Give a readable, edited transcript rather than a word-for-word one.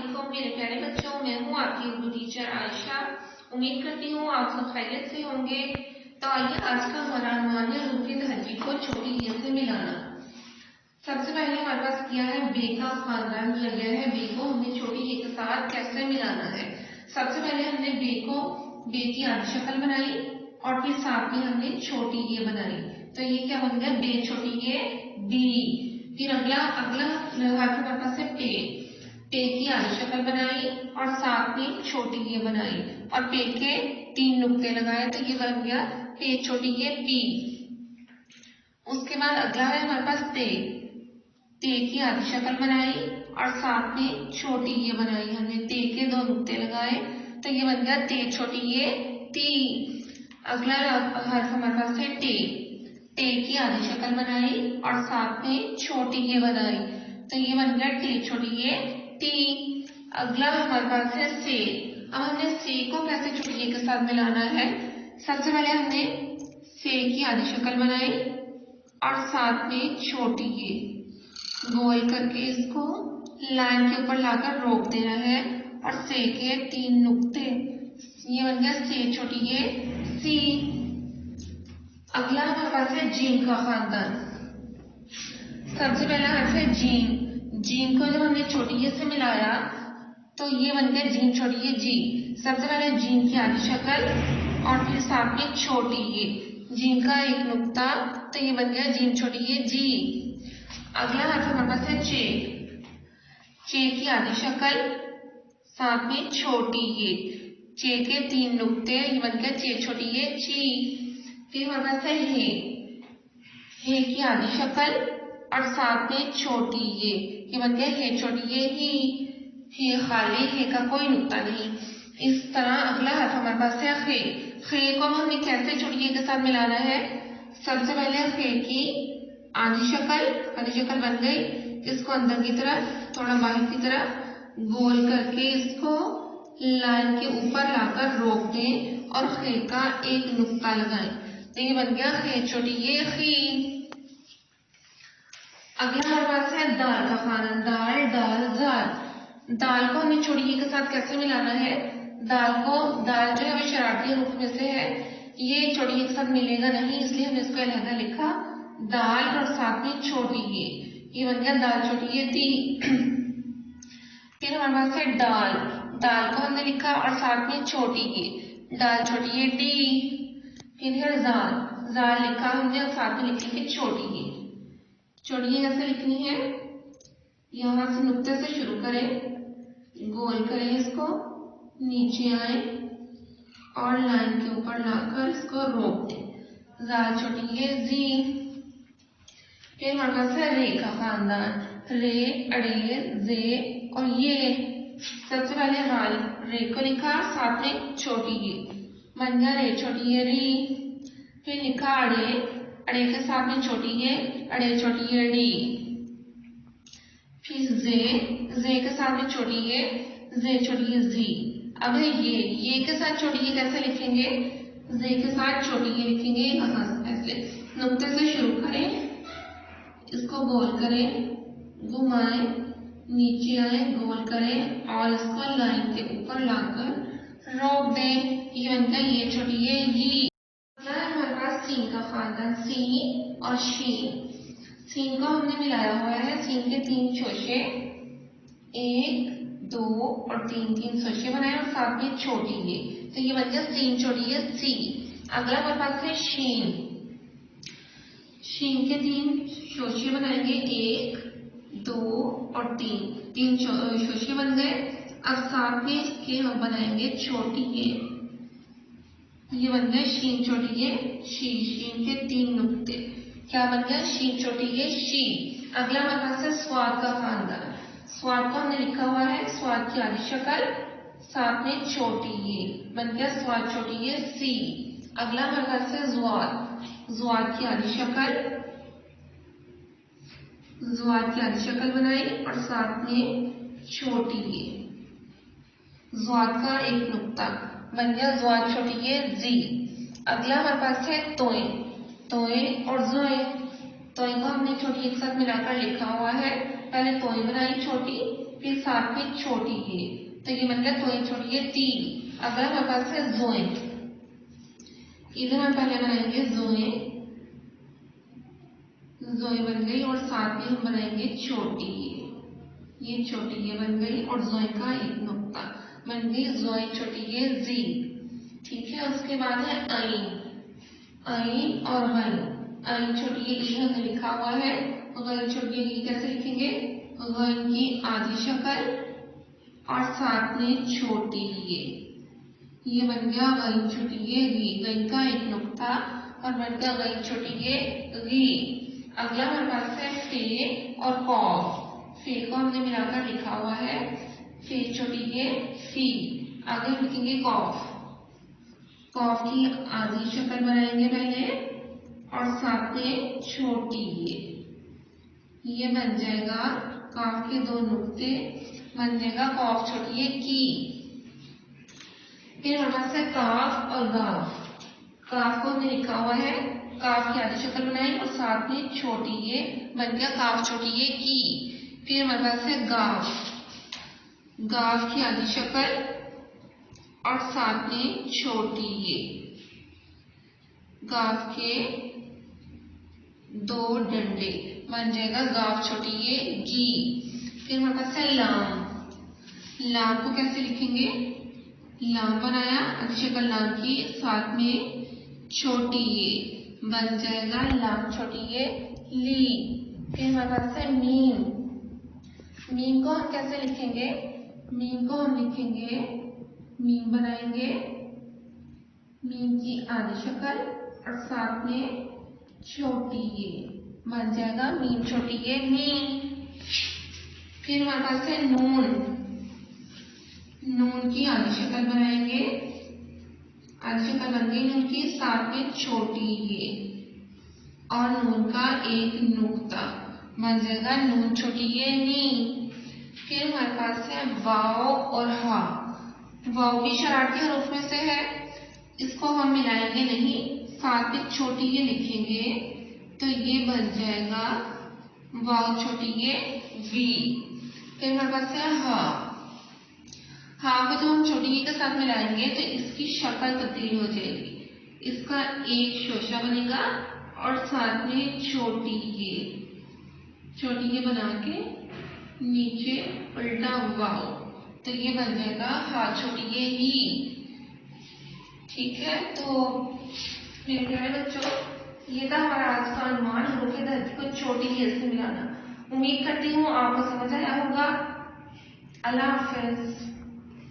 वालेकुम मेरे प्यारे बच्चों, मैं हूँ आपकी उर्दू टीचर आयशा। उम्मीद करती हूँ आप सब खैरियत से होंगे। तो आइए आज का हमारा अनुमान है रूह की तहजीब को छोटी ये से मिलाना। सबसे पहले हमारे पास किया है बे का खानदान दिया गया है। बे को हमने छोटी ये के साथ कैसे मिलाना है। सबसे पहले हमने बे की आधी शक्ल बनाई और फिर साथ में हमने छोटी ये बनाई। तो ये क्या बन गया, बे छोटी ये बी। फिर अगला हर्फ हमारे पास है पे की आधी शक्ल बनाई और साथ में छोटी ये बनाई और पे के 3 नुक्ते लगाए, तो ये बन गया पे छोटी ये पी। उसके बाद अगला है हमारे पास ते की आधी शक्ल बनाई और साथ में छोटी ये बनाई। हमने ते के 2 नुक्ते लगाए, तो ये बन गया ते छोटी ये ती। अगला हर्फ हमारे पास है टे की आधी शक्ल बनाई और साथ में छोटी ये बनाई, तो ये बन गया टे छोटी ये टी। अगला हमारे पास है से। अब हमने से को कैसे छोटी ये के साथ मिलाना है। सबसे पहले हमने से की आधी शक्ल बनाई और साथ में छोटी ये गोल करके इसको लाइन के ऊपर लाकर रोक देना है और से के 3 नुक्ते, ये बन गया से छोटी ये सी। अगला हमारे पास है जीम का खानदान। सबसे पहला हर्फ है जीम। जीम को जब हमने छोटी ये से मिलाया तो ये बन गया जीम छोटी ये जी। सबसे पहले जीम की आधी शक्ल और फिर साथ में छोटी ये, जीम का 1 नुक्ता, तो ये बन गया जीम छोटी ये जी। अगला हर्फ हमारे पास है चे की आधी शक्ल साथ में छोटी ये, चे के 3 नुक्ते, ये बन गया चे छोटी ये ची। फिर हमारे पास है हे की आधी शक्ल और साथ में छोटी ये बन गया हे छोटी ये ही। हे खाली, हे का कोई नुक्ता नहीं। इस तरह अगला हर्फ हमारे पास है खे को हमें कैसे छोटी ये के साथ मिलाना है। सबसे पहले खे की आधी शक्ल बन गई, इसको अंदर की तरफ थोड़ा बाहर की तरफ गोल करके इसको लाइन के ऊपर लाकर रोक दें और खे का 1 नुक्ता लगाएं, तो ये बन गया खे छोटी ये खी। अगला हमारे पास है दाल का खाना। दाल को हमें छोटी ये के साथ कैसे मिलाना है। दाल जो है शरारती रूप में से है, ये छोटी ये के साथ मिलेगा नहीं, इसलिए हमने इसको अलग लिखा दाल और साथ में छोटी ये बन गया दाल छोटी ये दी। फिर हमारे पास है दाल को हमने लिखा और साथ में छोटी ये दाल छोटी ये डी। फिर है जाल लिखा हमने और साथ में लिखेंगे छोटी ये कैसे लिखनी है। यहाँ से नुक्ते से शुरू करें, गोल करें, इसको नीचे आए और लाइन के ऊपर लाकर इसको रोक दें, जाल छोटी ये जी। फिर हमारे पास है रे का खानदान। रे, अड़े, जे और ये। सबसे पहले रे को लिखा साथ में छोटी ये बन गया रे छोटी ये री। फिर लिखा अड़े के साथ में छोटी ये अड़े छोटी ये डी। फिर जे के साथ में छोटी ये जे छोटी ये जी। अब ये के साथ छोटी ये कैसे लिखेंगे। जे के साथ छोटी ये लिखेंगे, यहाँ ऐसे नुक्ते से शुरू करें, इसको गोल करें, घुमाएं, नीचे आए, गोल करें और इसको लाइन के ऊपर लाकर रोक दें, ये बन गया ये छोटी ये ही। हमारे पास सीन का खानदान। सीन और शीन। सीन को हमने मिलाया हुआ है, सीन के 3 शोशे, 1, 2 और 3 शोशे बनाए और साथ में छोटी ये, तो ये बन गया सीन छोटी ये सी। अगला हमारे पास है शीन के 3 शोशे बनाएंगे, 1, 2 और 3 शोशे बन गए। अब साथ में इसके हम बनाएंगे छोटी ये बन गया शीन छोटी ये शी। शीन के 3 नुक्ते, क्या बन गया शीन छोटी ये शी। अगला हमारे पास है स्वाद का खानदान। स्वाद को हमने लिखा हुआ है, स्वाद की आधी शक्ल साथ में छोटी ये बन गया स्वाद छोटी ये सी। अगला हमारे पास है ज्वाद की आधी शक्ल बनाई और साथ में छोटी ये ज्वाद का 1 नुक्ता बन गया ज्वाद छोटी ये जी। अगला हमारे पास है तोय और जोए। तोय को हमने छोटी एक साथ मिलाकर लिखा हुआ है, पहले तोय बनाई छोटी, फिर साथ में छोटी ये, तो ये बन गया 2 छोटी ये 3। अगर हमारे पास है जोए, इधर हम पहले बनाएंगे जोए, जोए बन गई और साथ में हम बनाएंगे छोटी ये छोटी ये बन गई और जोए का एक नुक्ता बन गई जोए छोटी ये जी। ठीक है, उसके बाद है आइन, आइन और गैन। आइन छोटी ये ई हमने लिखा हुआ है, गैन छोटी ये ई कैसे लिखेंगे, गैन की आधी शक्ल और साथ में छोटी ये बन गया गैन छोटी ये गी, गैन का एक नुक्ता और बन गया गैन छोटी ये गी। अगला हमारे पास है फे और कॉफ। फे को हमने मिलाकर लिखा हुआ है, फे छोटी ये फी। आगे लिखेंगे कॉफ, कॉफ की आधी शक्ल बनाएंगे पहले और साथ में छोटी ये बन जाएगा काफ के 2 नुक्ते बन जाएगा कॉफ छोटी ये की। फिर हमारे पास है काफ और गाफ। काफ को हमने लिखा हुआ है, काफ की आधी शक्ल बनाई और साथ में छोटी ये बन गया काफ छोटी ये की। फिर हमारे पास है गाफ, गाफ की आधी शक्ल और साथ में छोटी ये, गाफ के 2 डंडे बन जाएगा गाफ छोटी ये गी। फिर हमारे पास है लाम। लाम को कैसे लिखेंगे, लाम बनाया आधी शक्ल लाम की, साथ में छोटी ये बन जाएगा लाम छोटी ये ली। फिर हमारे पास है मीम। मीम को हम कैसे लिखेंगे, मीम को हम लिखेंगे, मीम बनाएंगे मीम की आधी शक्ल और साथ में छोटी ये बन जाएगा मीम छोटी ये मीम। फिर हमारे पास है नून। नून की आधी शक्ल बनाएंगे, आधी शक्ल बन गई नून की, साथ में छोटी ये और नून का एक नुक्ता बन जाएगा नून छोटी ये नी। फिर हमारे पास है वाव और हा। वाव भी शरारती हरूफ में से है, इसको हम मिलाएंगे नहीं, साथ में छोटी ये लिखेंगे तो ये बन जाएगा वाव छोटी ये वी। फिर हमारे पास है हा। हा को जब हम छोटी ये के साथ मिलाएंगे तो इसकी शक्ल तब्दील हो जाएगी, इसका एक शोशा बनेगा और साथ में छोटी ये बना के नीचे उल्टा वाव, तो ये बन जाएगा हा छोटी ये ही। ठीक है, तो मेरे प्यारे बच्चों, ये था हमारा आज का अनुमान, हरूफ धरती को छोटी ये से मिलाना। उम्मीद करती हूँ आपको समझ आया होगा। अल्लाह हाफिज।